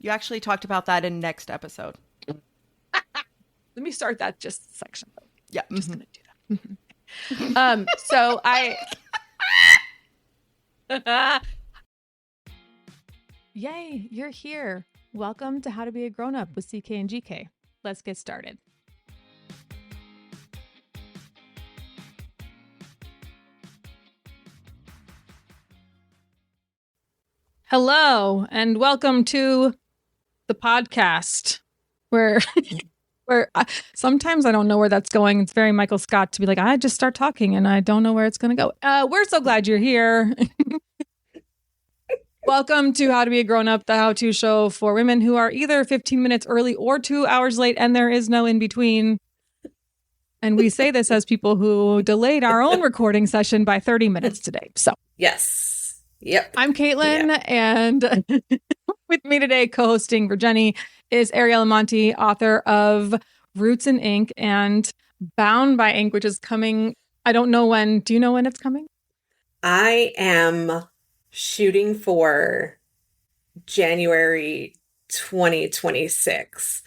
You actually talked about that in next episode. Let me start that just section. Yeah. Just going to do that. So Yay, you're here. Welcome to How to Be a Grown-Up with CK and GK. Let's get started. Hello, and welcome to the podcast where sometimes I don't know where that's going. It's very Michael Scott to be like, I just start talking and I don't know where it's going to go. We're so glad you're here. Welcome to How to Be a Grown-Up, the how-to show for women who are either 15 minutes early or 2 hours late, and there is no in between. And we say this as people who delayed our own recording session by 30 minutes today. So yes. Yep. I'm Caitlin, and with me today, co-hosting for Jenny, is Ariella Monti, author of Roots in Ink and Bound by Ink, which is coming. I don't know when. Do you know when it's coming? I am shooting for January 2026.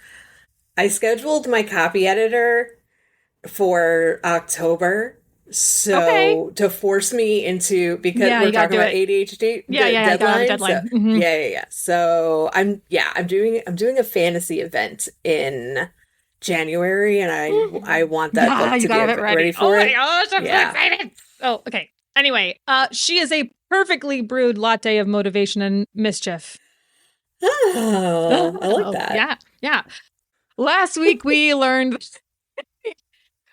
I scheduled my copy editor for October. So to force me into, because we're talking about ADHD deadline. Yeah. So I'm doing a fantasy event in January, and I want that book to be ready for it. Oh my gosh, I'm so excited. Oh, okay. Anyway, she is a perfectly brewed latte of motivation and mischief. Oh, I like that. Yeah. Last week we learned.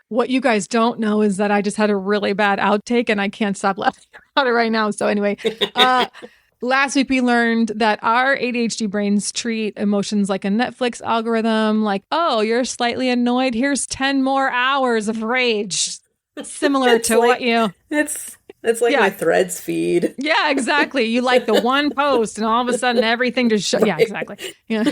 What you guys don't know is that I just had a really bad outtake and I can't stop laughing about it right now. So anyway, last week we learned that our ADHD brains treat emotions like a Netflix algorithm. Like, oh, you're slightly annoyed. Here's 10 more hours of rage. Similar to like, what you... It's like my Threads feed. Yeah, exactly. You like the one post and all of a sudden everything just... Yeah, exactly. Yeah.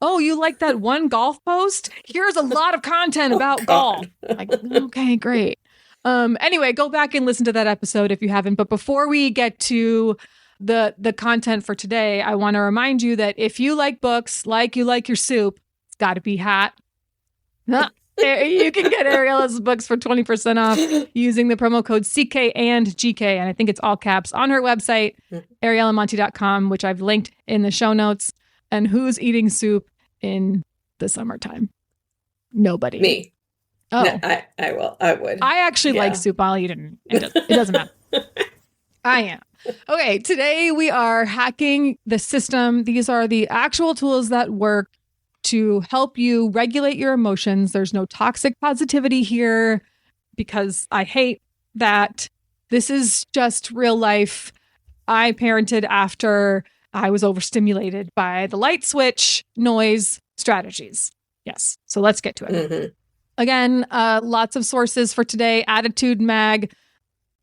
Oh, you like that one golf post? Here's a lot of content about golf. Like, okay, great. Anyway, go back and listen to that episode if you haven't. But before we get to the content for today, I want to remind you that if you like books, like you like your soup, it's got to be hot. You can get Ariella's books for 20% off using the promo code CK and GK. And I think it's all caps on her website, ariellamonti.com, which I've linked in the show notes. And who's eating soup in the summertime? Nobody. Me. Oh, no, I will. I would. I actually like soup. I'll eat it. It doesn't matter. I am. Okay. Today we are hacking the system. These are the actual tools that work to help you regulate your emotions. There's no toxic positivity here because I hate that. This is just real life. I parented after I was overstimulated by the light switch noise strategies. Yes. So let's get to it. Mm-hmm. Again, lots of sources for today. Attitude Mag,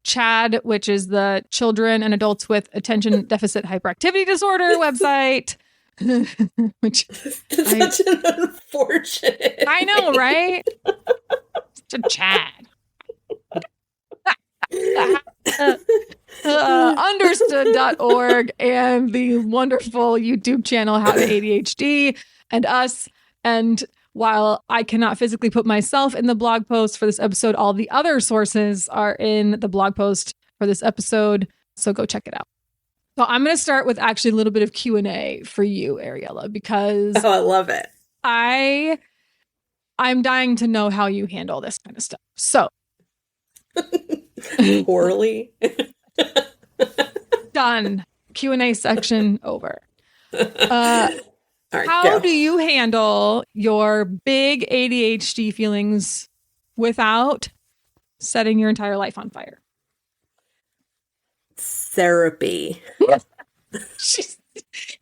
CHAD, which is the Children and Adults with Attention Deficit Hyperactivity Disorder website. Which such an unfortunate. I know, right? Such a Chad. Understood.org and the wonderful YouTube channel How to ADHD and us. And while I cannot physically put myself in the blog post for this episode, all the other sources are in the blog post for this episode. So go check it out. So I'm going to start with actually a little bit of Q&A for you, Ariella, because I love it. I'm dying to know how you handle this kind of stuff. So poorly. Done. Q&A section over. All right, how do you handle your big ADHD feelings without setting your entire life on fire? Therapy.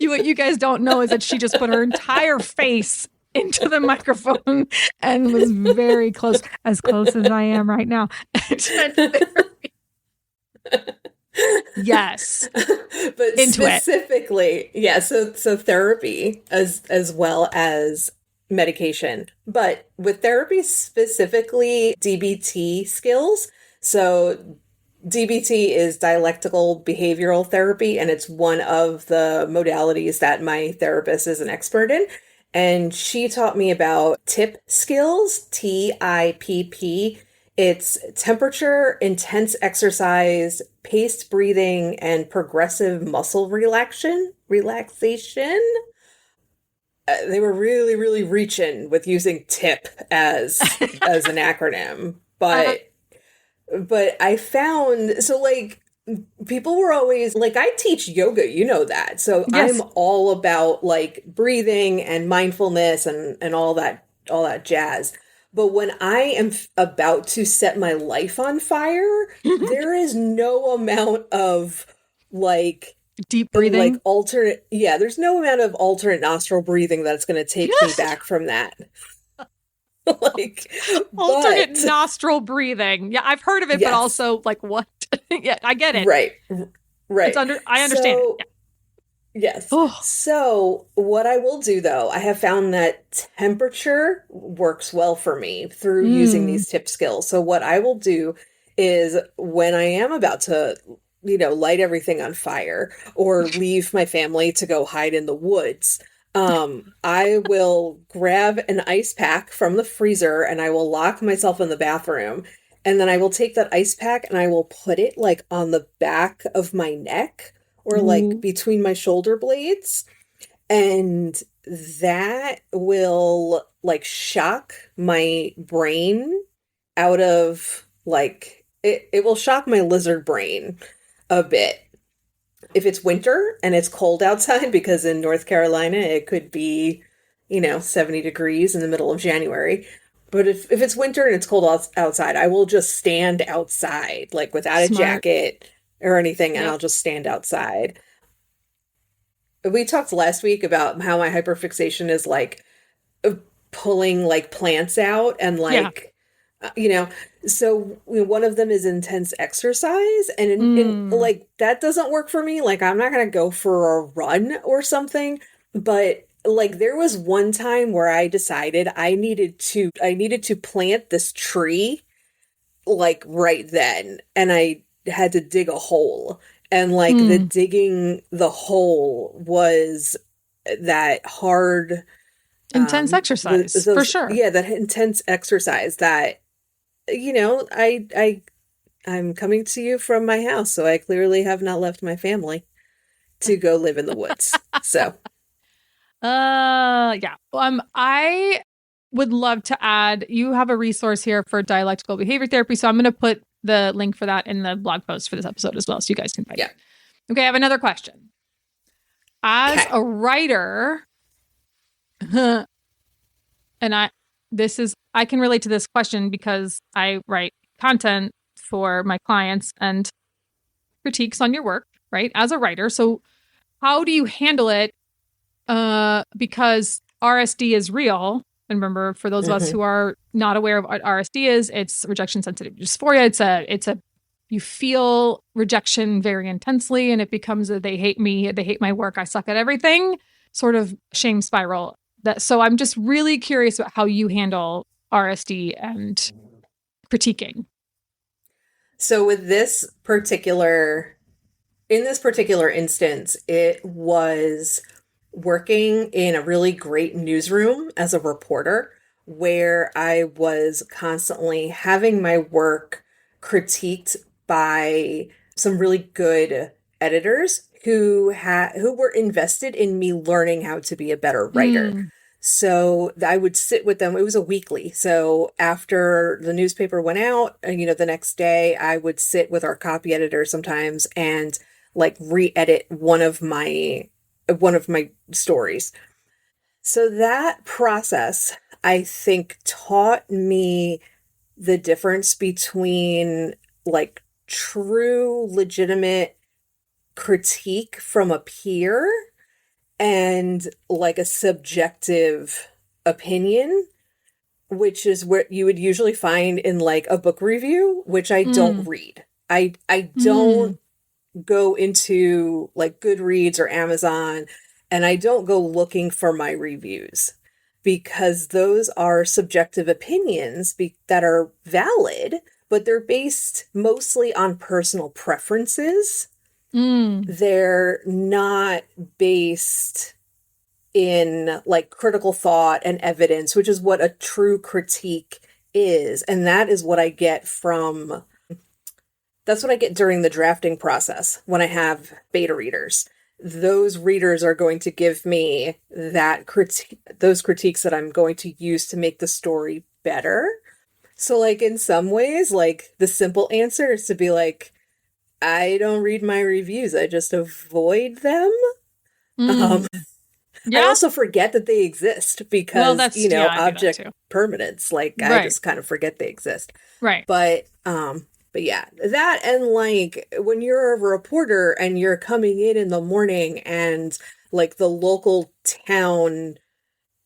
What you guys don't know is that she just put her entire face into the microphone and was very close, as close as I am right now. Yes. But into specifically, so therapy as well as medication. But with therapy specifically, DBT skills. So DBT is dialectical behavioral therapy, and it's one of the modalities that my therapist is an expert in. And she taught me about TIP skills, TIPP. It's temperature, intense exercise, paced breathing, and progressive muscle relaxation. They were really, really reaching with using TIP as an acronym, but I found, so like, people were always like, I teach yoga, you know that. So Yes. I'm all about like breathing and mindfulness and all that jazz. But when I am about to set my life on fire, there is no amount of like deep breathing, like there's no amount of alternate nostril breathing that's going to take me back from that. Like alternate nostril breathing. Yeah, I've heard of it, but also like what? Yeah, I get it. Right. I understand it. Yeah. Yes. Oh. So what I will do though, I have found that temperature works well for me through using these TIP skills. So what I will do is when I am about to, light everything on fire or leave my family to go hide in the woods, I will grab an ice pack from the freezer and I will lock myself in the bathroom. And then I will take that ice pack and I will put it like on the back of my neck or like between my shoulder blades. And that will like shock my brain out of like, it will shock my lizard brain a bit. If it's winter and it's cold outside, because in North Carolina, it could be, 70 degrees in the middle of January. But if it's winter and it's cold outside, I will just stand outside, like without a jacket or anything, and I'll just stand outside. We talked last week about how my hyperfixation is like pulling like plants out and like, so one of them is intense exercise and like that doesn't work for me. Like I'm not going to go for a run or something, but like there was one time where I decided I needed to plant this tree like right then. And I had to dig a hole, and like the digging the hole was that hard, intense exercise for sure. Yeah. That intense exercise that, I'm coming to you from my house, so I clearly have not left my family to go live in the woods. So, yeah. I would love to add, you have a resource here for dialectical behavior therapy. So I'm going to put the link for that in the blog post for this episode as well, so you guys can find it. Okay. I have another question. As a writer, and I can relate to this question because I write content for my clients and critiques on your work, right? As a writer. So how do you handle it? Because RSD is real. And remember, for those of us who are not aware of what RSD is, it's rejection sensitive dysphoria. You feel rejection very intensely, and it becomes a they hate me, they hate my work, I suck at everything, sort of shame spiral. So I'm just really curious about how you handle RSD and critiquing. So in this particular instance, it was working in a really great newsroom as a reporter where I was constantly having my work critiqued by some really good editors who were invested in me learning how to be a better writer. So I would sit with them. It was a weekly. So after the newspaper went out, the next day I would sit with our copy editor sometimes and like re-edit one of my stories. So that process, I think, taught me the difference between like true, legitimate critique from a peer and like a subjective opinion, which is what you would usually find in like a book review, which I don't read. I don't go into like Goodreads or Amazon, and I don't go looking for my reviews because those are subjective opinions that are valid, but they're based mostly on personal preferences. Mm. They're not based in like critical thought and evidence, which is what a true critique is. And that is what I get that's what I get during the drafting process when I have beta readers. Those readers are going to give me those critiques that I'm going to use to make the story better. So like in some ways, like the simple answer is to be like, I don't read my reviews. I just avoid them. Mm. I also forget that they exist because, object permanence. Like Right. I just kind of forget they exist. Right. But yeah, that and like when you're a reporter and you're coming in the morning and like the local town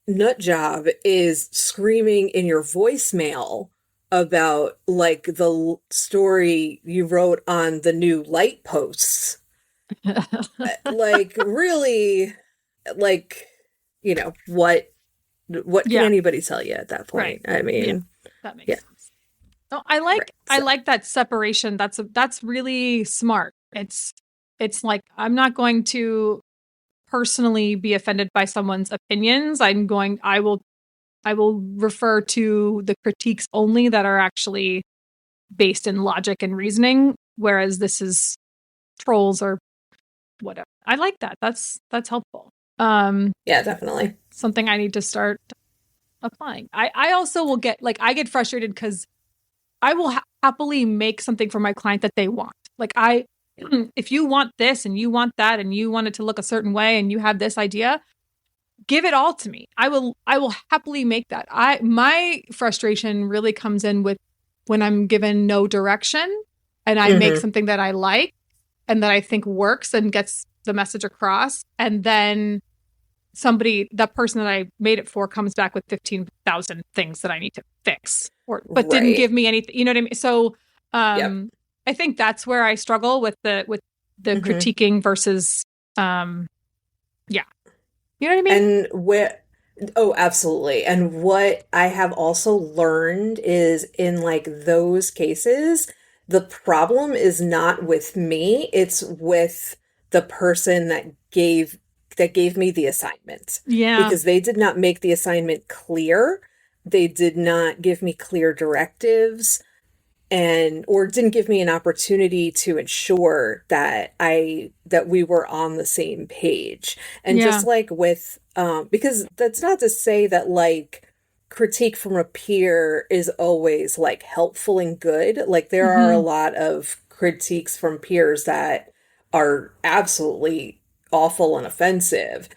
nut job is screaming in your voicemail about like the story you wrote on the new light posts. Like really, like, what can anybody tell you at that point? Right. I mean, that makes sense. No, I like that separation. That's really smart. It's like, I'm not going to personally be offended by someone's opinions. I will refer to the critiques only that are actually based in logic and reasoning, whereas this is trolls or whatever. I like that. That's helpful. Yeah, definitely. Something I need to start applying. I also will get I get frustrated because I will happily make something for my client that they want. Like if you want this and you want that and you want it to look a certain way and you have this idea, give it all to me. I will happily make that. My frustration really comes in with when I'm given no direction and I make something that I like and that I think works and gets the message across, and then that person that I made it for comes back with 15,000 things that I need to fix, but didn't give me anything. You know what I mean? So I think that's where I struggle with the critiquing versus you know what I mean? And absolutely. And what I have also learned is in like those cases, the problem is not with me, it's with the person that gave me the assignment. Yeah. Because they did not make the assignment clear. They did not give me clear directives or didn't give me an opportunity to ensure that we were on the same page. And just like with, because that's not to say that like critique from a peer is always like helpful and good. Like there are a lot of critiques from peers that are absolutely awful and offensive.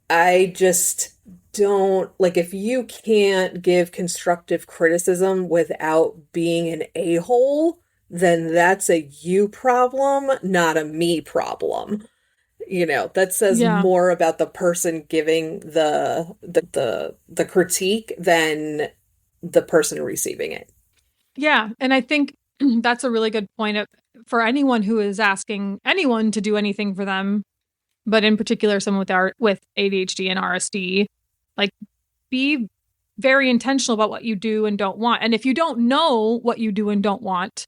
I just don't like, if you can't give constructive criticism without being an a-hole, then that's a you problem, not a me problem. That says more about the person giving the critique than the person receiving it. Yeah, and I think that's a really good point for anyone who is asking anyone to do anything for them, but in particular someone with ADHD and RSD, like be very intentional about what you do and don't want. And if you don't know what you do and don't want,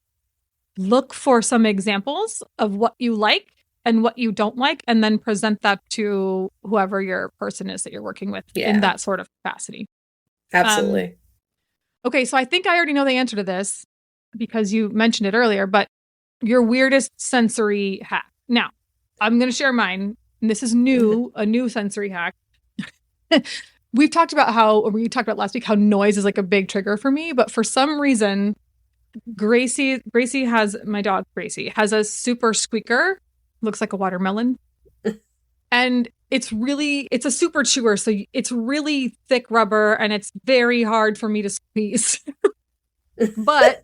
look for some examples of what you like and what you don't like, and then present that to whoever your person is that you're working with in that sort of capacity. Absolutely. Okay, so I think I already know the answer to this because you mentioned it earlier, but your weirdest sensory hack. Now, I'm going to share mine. And this is new, a new sensory hack. We talked about last week how noise is like a big trigger for me, but for some reason, my dog Gracie has a super squeaker, looks like a watermelon. And it's a super chewer, so it's really thick rubber and it's very hard for me to squeeze. But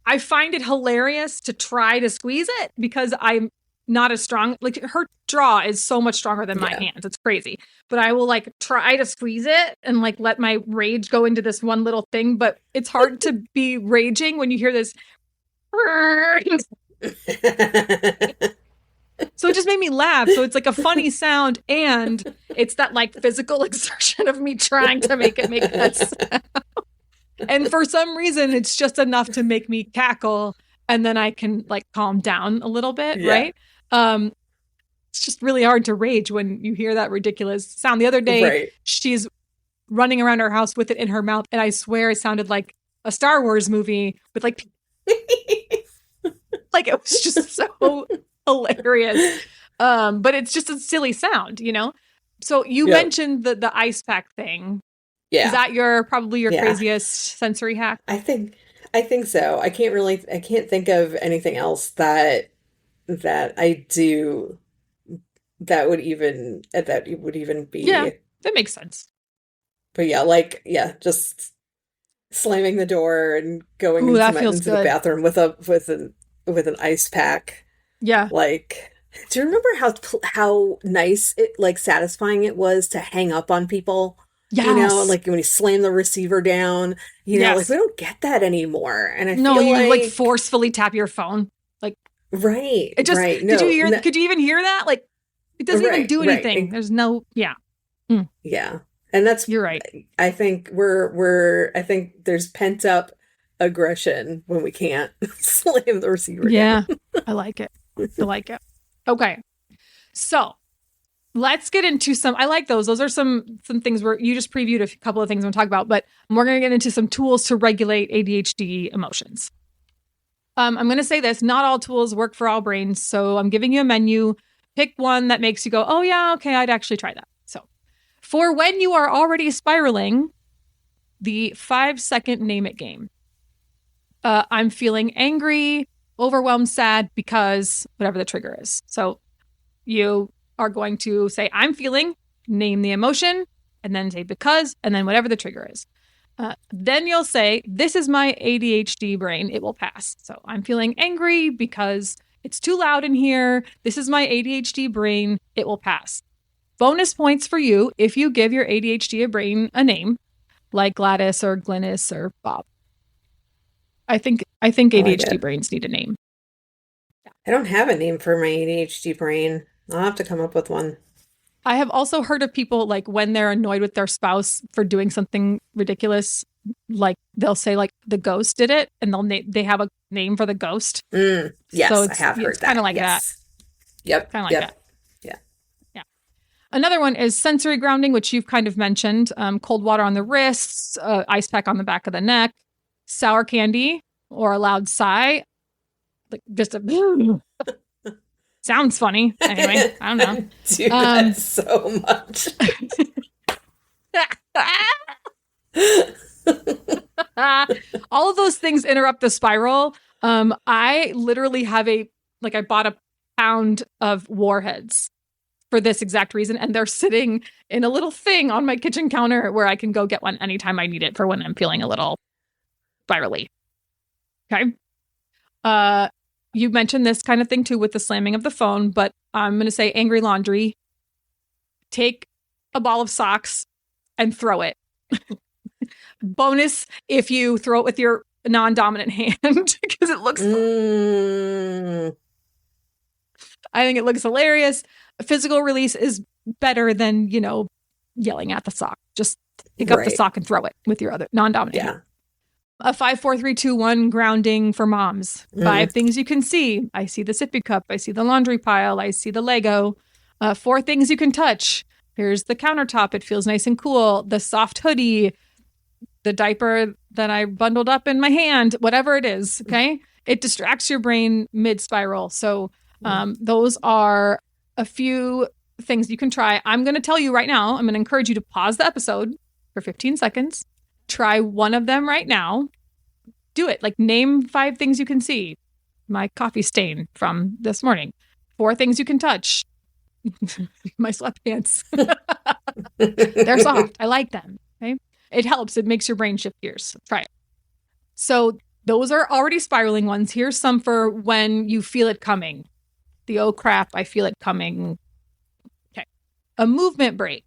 I find it hilarious to try to squeeze it because I'm not as strong. Like her jaw is so much stronger than my hands. It's crazy. But I will like try to squeeze it and like let my rage go into this one little thing. But it's hard to be raging when you hear this. So it just made me laugh. So it's like a funny sound, and it's that like physical exertion of me trying to make it make that sound. And for some reason, it's just enough to make me cackle, and then I can like calm down a little bit, right? It's just really hard to rage when you hear that ridiculous sound. The other day, she's running around our house with it in her mouth, and I swear it sounded like a Star Wars movie with like like it was just so hilarious. But it's just a silly sound, you know? So you mentioned the ice pack thing. Yeah. Is that probably your craziest sensory hack? I think so. I can't think of anything else that I do that would even be. Yeah, that makes sense. But just slamming the door and going into the bathroom with an ice pack. Yeah. Like, do you remember how nice it, like, satisfying it was to hang up on people? Yes. You know, like when you slam the receiver down, you know, like we don't get that anymore. And I feel you like forcefully tap your phone. Like, right. It just, No, could you even hear that? Like, it doesn't even do anything. Right. There's no, Yeah. And you're right. I think I think there's pent up aggression when we can't slam the receiver down. I like it. Okay. So let's get into I like those. Those are some things where you just previewed a couple of things I'm going to talk about, but we're going to get into some tools to regulate ADHD emotions. I'm going to say this, not all tools work for all brains. So I'm giving you a menu. Pick one that makes you go, oh yeah, okay, I'd actually try that. So for when you are already spiraling, the 5-second name it game. I'm feeling angry, overwhelmed, sad because whatever the trigger is. So you are going to say, I'm feeling, name the emotion, and then say because, and then whatever the trigger is. Then you'll say, this is my ADHD brain. It will pass. So I'm feeling angry because it's too loud in here. This is my ADHD brain. It will pass. Bonus points for you if you give your ADHD brain a name, like Gladys or Glynis or Bob. I think ADHD brains need a name. I don't have a name for my ADHD brain. I'll have to come up with one. I have also heard of people, like, when they're annoyed with their spouse for doing something ridiculous, like they'll say like the ghost did it, and they have a name for the ghost. Yes, so I have heard that. Kind of like that. Yep. Kind of like that. Yeah. Another one is sensory grounding, which you've kind of mentioned. Cold water on the wrists, ice pack on the back of the neck, sour candy, or a loud sigh. Like just a sounds funny. Anyway, I don't know. Dude, that's so much. All of those things interrupt the spiral. I literally have I bought a pound of Warheads for this exact reason, and they're sitting in a little thing on my kitchen counter where I can go get one anytime I need it for when I'm feeling a little spirally. Okay. You mentioned this kind of thing too with the slamming of the phone, but I'm going to say angry laundry. Take a ball of socks and throw it. Bonus if you throw it with your non-dominant hand because it looks. I think it looks hilarious. A physical release is better than, yelling at the sock. Just pick up the sock and throw it with your other non-dominant hand. A 5, 4, 3, 2, 1 grounding for moms. 5 things you can see. I see the sippy cup. I see the laundry pile. I see the Lego. 4 things you can touch. Here's the countertop. It feels nice and cool. The soft hoodie. The diaper that I bundled up in my hand. Whatever it is. Okay. It distracts your brain mid-spiral. So those are a few things you can try. I'm going to tell you right now. I'm going to encourage you to pause the episode for 15 seconds. Try one of them right now. Do it. Like, name 5 things you can see. My coffee stain from this morning. 4 things you can touch. My sweatpants. They're soft. I like them. Okay. It helps. It makes your brain shift gears. Try it. So those are already spiraling ones. Here's some for when you feel it coming. The oh crap, I feel it coming. Okay. A movement break.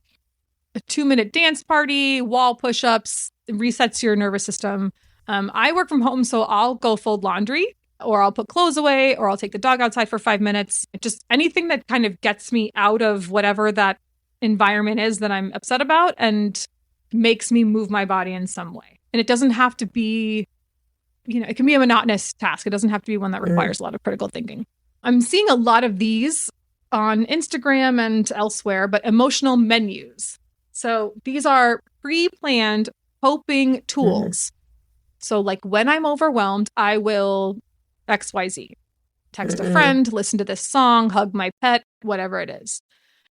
A 2-minute dance party, wall push-ups, resets your nervous system. I work from home, so I'll go fold laundry, or I'll put clothes away, or I'll take the dog outside for 5 minutes. Just anything that kind of gets me out of whatever that environment is that I'm upset about and makes me move my body in some way. And it doesn't have to be, it can be a monotonous task. It doesn't have to be one that requires a lot of critical thinking. I'm seeing a lot of these on Instagram and elsewhere, but emotional menus. So these are pre-planned coping tools. So like when I'm overwhelmed, I will XYZ. Text a friend, listen to this song, hug my pet, whatever it is.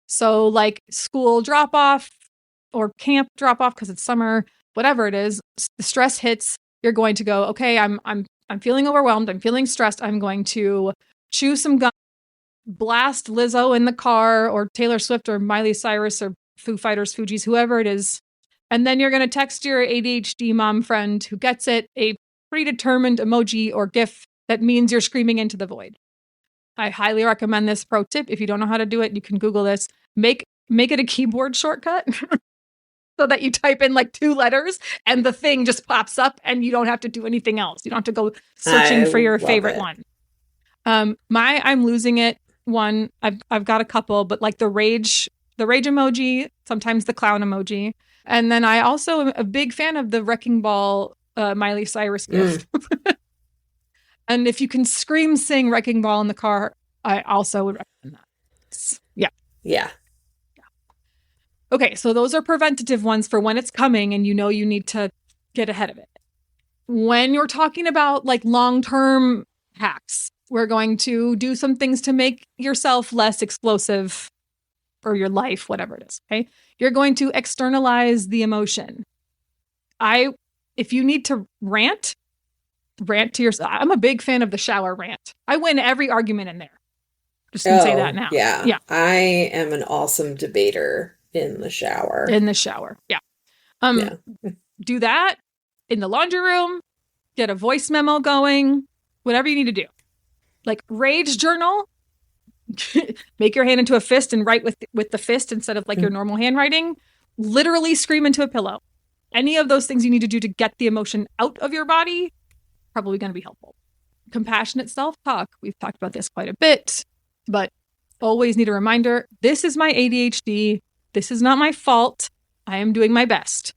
So like school drop off or camp drop off because it's summer, whatever it is, the stress hits, you're going to go, okay, I'm feeling overwhelmed, I'm feeling stressed, I'm going to chew some gum, blast Lizzo in the car or Taylor Swift or Miley Cyrus or Foo Fighters, Fugees, whoever it is. And then you're going to text your ADHD mom friend who gets it a predetermined emoji or GIF that means you're screaming into the void. I highly recommend this pro tip. If you don't know how to do it, you can Google this. Make it a keyboard shortcut so that you type in like 2 letters and the thing just pops up and you don't have to do anything else. You don't have to go searching for your favorite one. My I'm losing it one, I've got a couple, but like the rage emoji, sometimes the clown emoji. And then I also am a big fan of the wrecking ball Miley Cyrus gift. And if you can scream sing wrecking ball in the car, I also would recommend that. Yeah. Okay, so those are preventative ones for when it's coming and you need to get ahead of it. When you're talking about like long-term hacks, we're going to do some things to make yourself less explosive or your life, whatever it is, okay? You're going to externalize the emotion. If you need to rant to yourself. I'm a big fan of the shower rant. I win every argument in there. Just gonna say that now. Yeah. I am an awesome debater in the shower. Yeah. Do that in the laundry room, get a voice memo going, whatever you need to do. Like rage journal, make your hand into a fist and write with the fist instead of like your normal handwriting. Literally scream into a pillow. Any of those things you need to do to get the emotion out of your body, probably going to be helpful. Compassionate self-talk. We've talked about this quite a bit, but always need a reminder. This is my ADHD. This is not my fault. I am doing my best.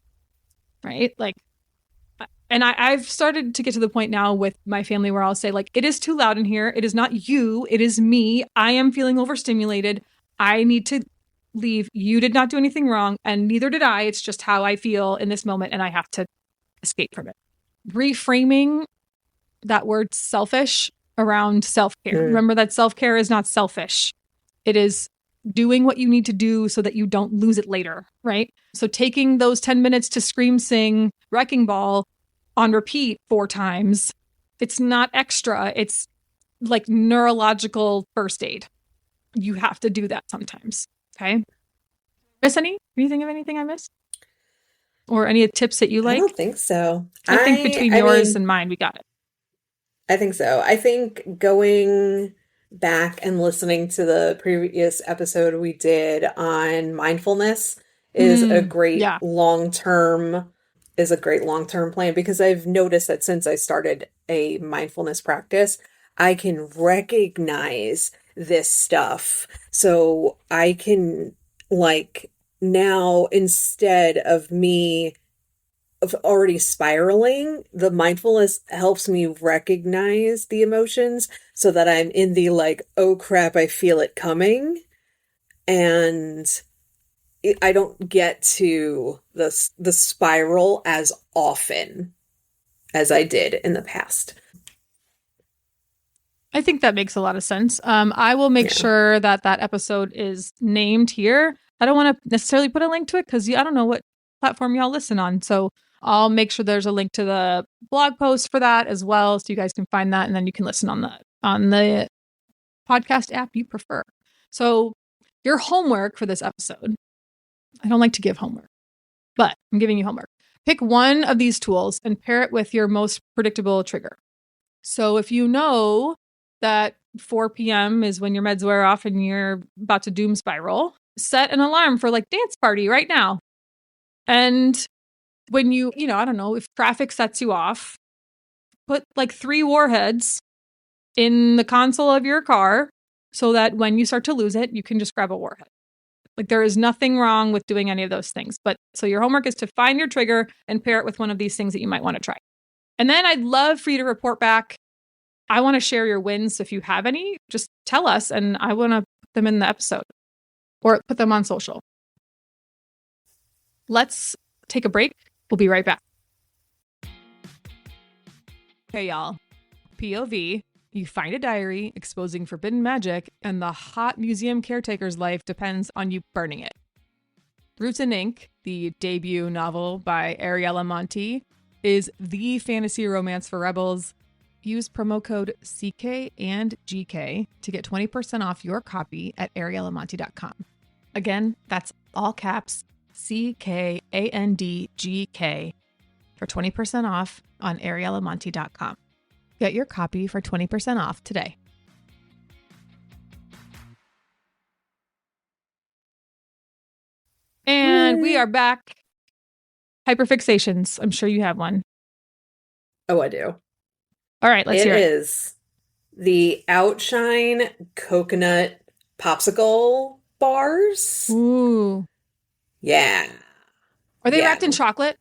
Right? Like, and I've started to get to the point now with my family where I'll say like, it is too loud in here. It is not you. It is me. I am feeling overstimulated. I need to leave. You did not do anything wrong. And neither did I. It's just how I feel in this moment. And I have to escape from it. Reframing that word selfish around self-care. Remember that self-care is not selfish. It is doing what you need to do so that you don't lose it later, right? So taking those 10 minutes to scream sing Wrecking Ball on repeat 4 times, it's not extra. It's like neurological first aid. You have to do that sometimes, okay? Miss any? Do you think of anything I missed? Or any tips that you like? I don't think so. I think between yours and mine, we got it. I think so. I think going back and listening to the previous episode we did on mindfulness is a great long-term plan, because I've noticed that since I started a mindfulness practice, I can recognize this stuff. So I can like now, instead of me already spiraling, the mindfulness helps me recognize the emotions so that I'm in the like, oh crap, I feel it coming. And I don't get to the spiral as often as I did in the past. I think that makes a lot of sense. I will make sure that episode is named here. I don't want to necessarily put a link to it because I don't know what platform y'all listen on. So I'll make sure there's a link to the blog post for that as well, so you guys can find that, and then you can listen on the podcast app you prefer. So your homework for this episode, I don't like to give homework, but I'm giving you homework. Pick one of these tools and pair it with your most predictable trigger. So if you know that 4 p.m. is when your meds wear off and you're about to doom spiral, set an alarm for like dance party right now. And when I don't know, if traffic sets you off, put like 3 warheads in the console of your car so that when you start to lose it, you can just grab a warhead. Like there is nothing wrong with doing any of those things. But so your homework is to find your trigger and pair it with one of these things that you might want to try. And then I'd love for you to report back. I want to share your wins. So if you have any, just tell us and I want to put them in the episode or put them on social. Let's take a break. We'll be right back. Okay, y'all. POV. You find a diary exposing forbidden magic, and the hot museum caretaker's life depends on you burning it. Roots in Ink, the debut novel by Ariella Monti, is the fantasy romance for rebels. Use promo code CK and GK to get 20% off your copy at ariellamonti.com. Again, that's all caps CKANDGK for 20% off on ariellamonti.com. Get your copy for 20% off today. And we are back. Hyperfixations. I'm sure you have one. Oh, I do. All right, let's hear it. It is the Outshine coconut popsicle bars. Ooh. Yeah. Are they wrapped in chocolate?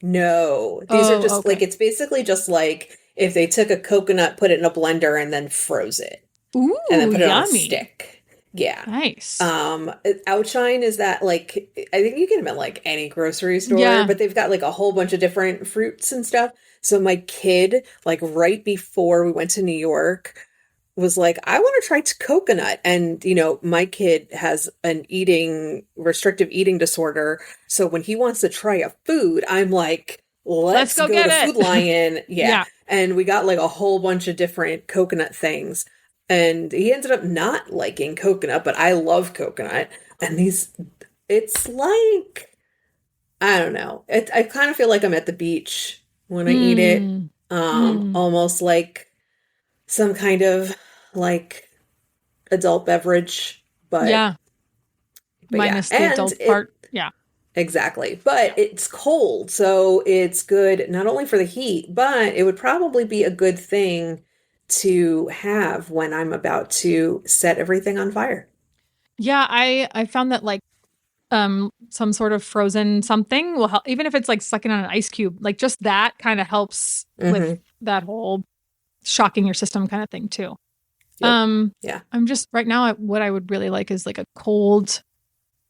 No. These are just like, it's basically just like if they took a coconut, put it in a blender, and then froze it. Ooh, and then put it yummy. on a stick. Yeah. Nice. Outshine is that like, I think you get them at like any grocery store, but they've got like a whole bunch of different fruits and stuff. So my kid, like right before we went to New York, was like, I want to try coconut. And, you know, my kid has an restrictive eating disorder. So when he wants to try a food, I'm like, let's go to Food Lion. Yeah. And we got like a whole bunch of different coconut things. And he ended up not liking coconut, but I love coconut. And it's like, I don't know. I kind of feel like I'm at the beach when I eat it. Almost like some kind of like adult beverage, but minus the adult part. Yeah. Exactly. But it's cold, so it's good not only for the heat, but it would probably be a good thing to have when I'm about to set everything on fire. Yeah, I found that like some sort of frozen something will help, even if it's like sucking on an ice cube, like just that kind of helps with that whole shocking your system kind of thing too. Yep. Yeah. I'm just right now what I would really like is like a cold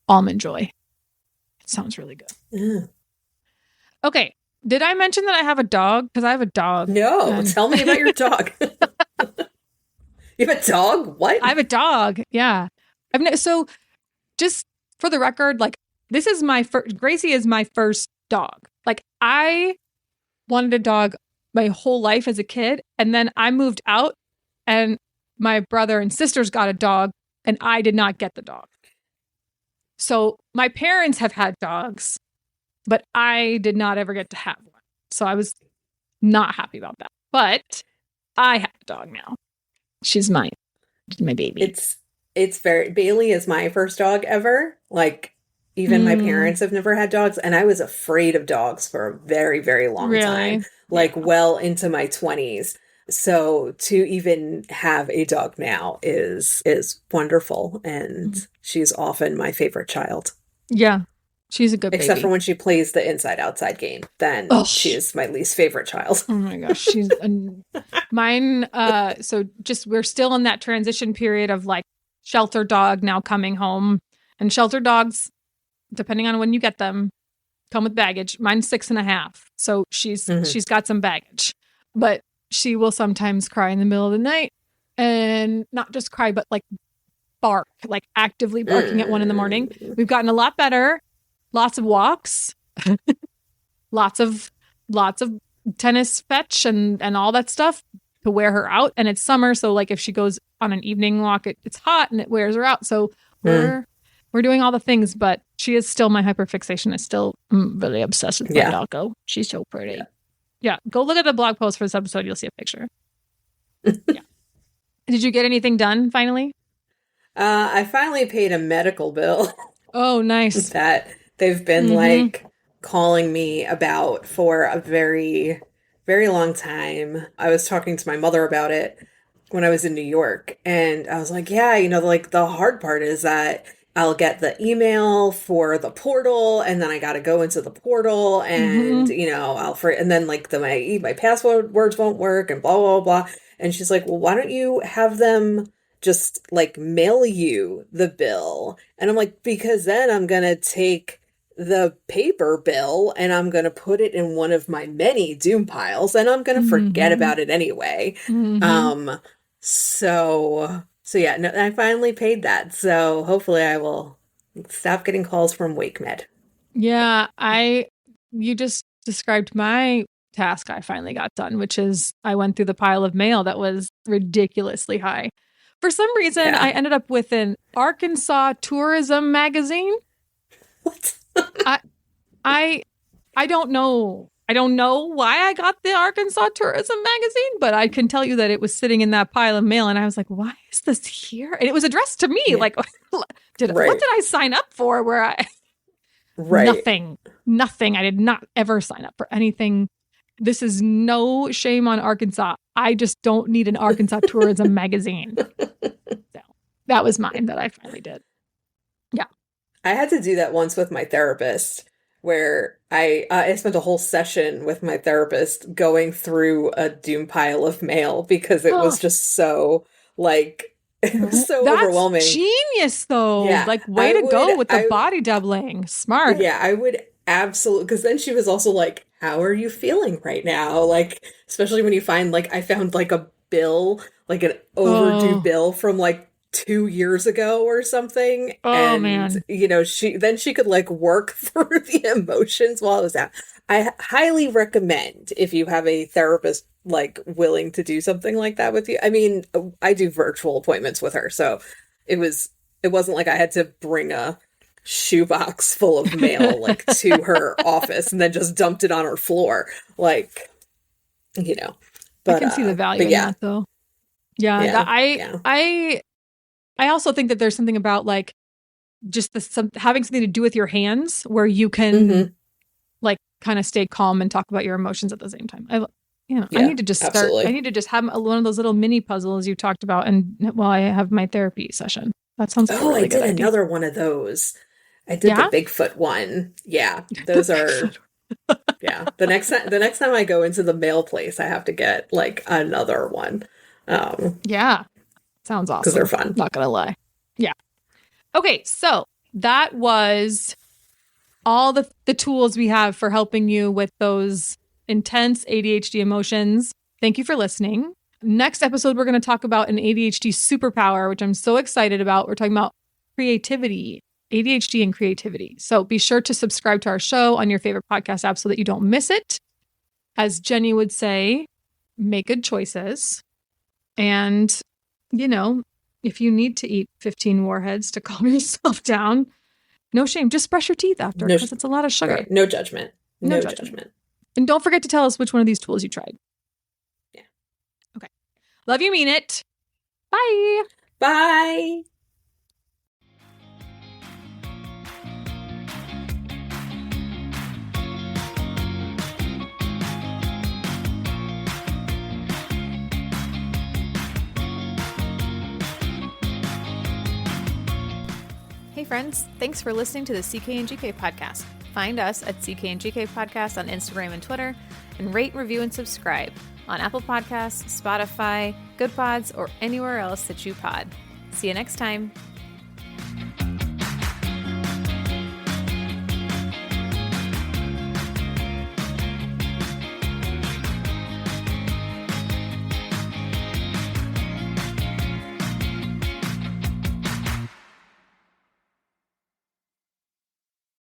almond joy. It sounds really good. Yeah. Okay. Did I mention that I have a dog? Because I have a dog. No, tell me about your dog. You have a dog? What? I have a dog. Yeah. So just for the record, like this is my first, Gracie is my first dog. Like I wanted a dog my whole life as a kid. And then I moved out and my brother and sisters got a dog and I did not get the dog. So my parents have had dogs, but I did not ever get to have one. So I was not happy about that. But I have a dog now. She's mine. She's my baby. It's Bailey is my first dog ever. Like even my parents have never had dogs, and I was afraid of dogs for a very, very long time. Like well into my 20s. So to even have a dog now is wonderful, and she's often my favorite child. Yeah. She's a good baby. Except for when she plays the inside-outside game. Then she is my least favorite child. Oh my gosh. She's mine. So just we're still in that transition period of like shelter dog now coming home. And shelter dogs, depending on when you get them, come with baggage. Mine's 6.5. So she's got some baggage. But she will sometimes cry in the middle of the night. And not just cry, but like bark, like actively barking at 1 a.m. We've gotten a lot better. Lots of walks, lots of tennis fetch and all that stuff to wear her out. And it's summer, so like if she goes on an evening walk, it's hot and it wears her out. So we're doing all the things, but she is still my hyperfixation. I'm still really obsessed with my doggo. She's so pretty. Yeah, go look at the blog post for this episode. You'll see a picture. Yeah. Did you get anything done finally? I finally paid a medical bill. Oh, nice. That they've been like calling me about for a very, very long time. I was talking to my mother about it when I was in New York, and I was like, yeah, you know, like the hard part is that I'll get the email for the portal, and then I got to go into the portal, and and then like my password words won't work, and blah blah blah. And she's like, well, why don't you have them just like mail you the bill? And I'm like, because then I'm gonna take the paper bill and I'm gonna put it in one of my many doom piles, and I'm gonna forget about it anyway. So yeah, no, I finally paid that. So hopefully I will stop getting calls from WakeMed. Yeah, you just described my task I finally got done, which is I went through the pile of mail that was ridiculously high. For some reason, I ended up with an Arkansas tourism magazine. What? I don't know. I don't know why I got the Arkansas tourism magazine, but I can tell you that it was sitting in that pile of mail, and I was like, why is this here? And it was addressed to me. Yeah. Like, what did I sign up for? Nothing. I did not ever sign up for anything. This is no shame on Arkansas. I just don't need an Arkansas tourism magazine. So that was mine that I finally did. Yeah. I had to do that once with my therapist, where I spent a whole session with my therapist going through a doom pile of mail because it was just so like so overwhelming. Genius though. Yeah, like way to go with the body doubling. Smart. Yeah, I would absolutely, because then she was also like, how are you feeling right now? Like, especially when you find like I found like a bill, like an overdue bill from like 2 years ago or something. Man. She could like work through the emotions while I was out. I highly recommend, if you have a therapist like willing to do something like that with you. I mean, I do virtual appointments with her, so it wasn't like I had to bring a shoebox full of mail like to her office and then just dumped it on her floor. Like, but I can see the value in that though. I also think that there's something about like just having something to do with your hands where you can like kind of stay calm and talk about your emotions at the same time. I need to just start. Absolutely. I need to just have one of those little mini puzzles you talked about, and while I have my therapy session. That sounds like a really good idea. Another one of those. I did the Bigfoot one. Yeah, those are. Yeah, the next time I go into the mail place, I have to get like another one. Sounds awesome. Because they're fun. Not gonna lie. Yeah. Okay, so that was all the tools we have for helping you with those intense ADHD emotions. Thank you for listening. Next episode, we're going to talk about an ADHD superpower, which I'm so excited about. We're talking about creativity, ADHD and creativity. So be sure to subscribe to our show on your favorite podcast app so that you don't miss it. As Jenny would say, make good choices. And if you need to eat 15 warheads to calm yourself down, no shame. Just brush your teeth after because it's a lot of sugar. Right. No judgment. No judgment. And don't forget to tell us which one of these tools you tried. Yeah. Okay. Love you, mean it. Bye. Bye. Hey friends, thanks for listening to the CK and GK podcast. Find us at CK and GK podcast on Instagram and Twitter, and rate, review, and subscribe on Apple Podcasts, Spotify, Good Pods, or anywhere else that you pod. See you next time.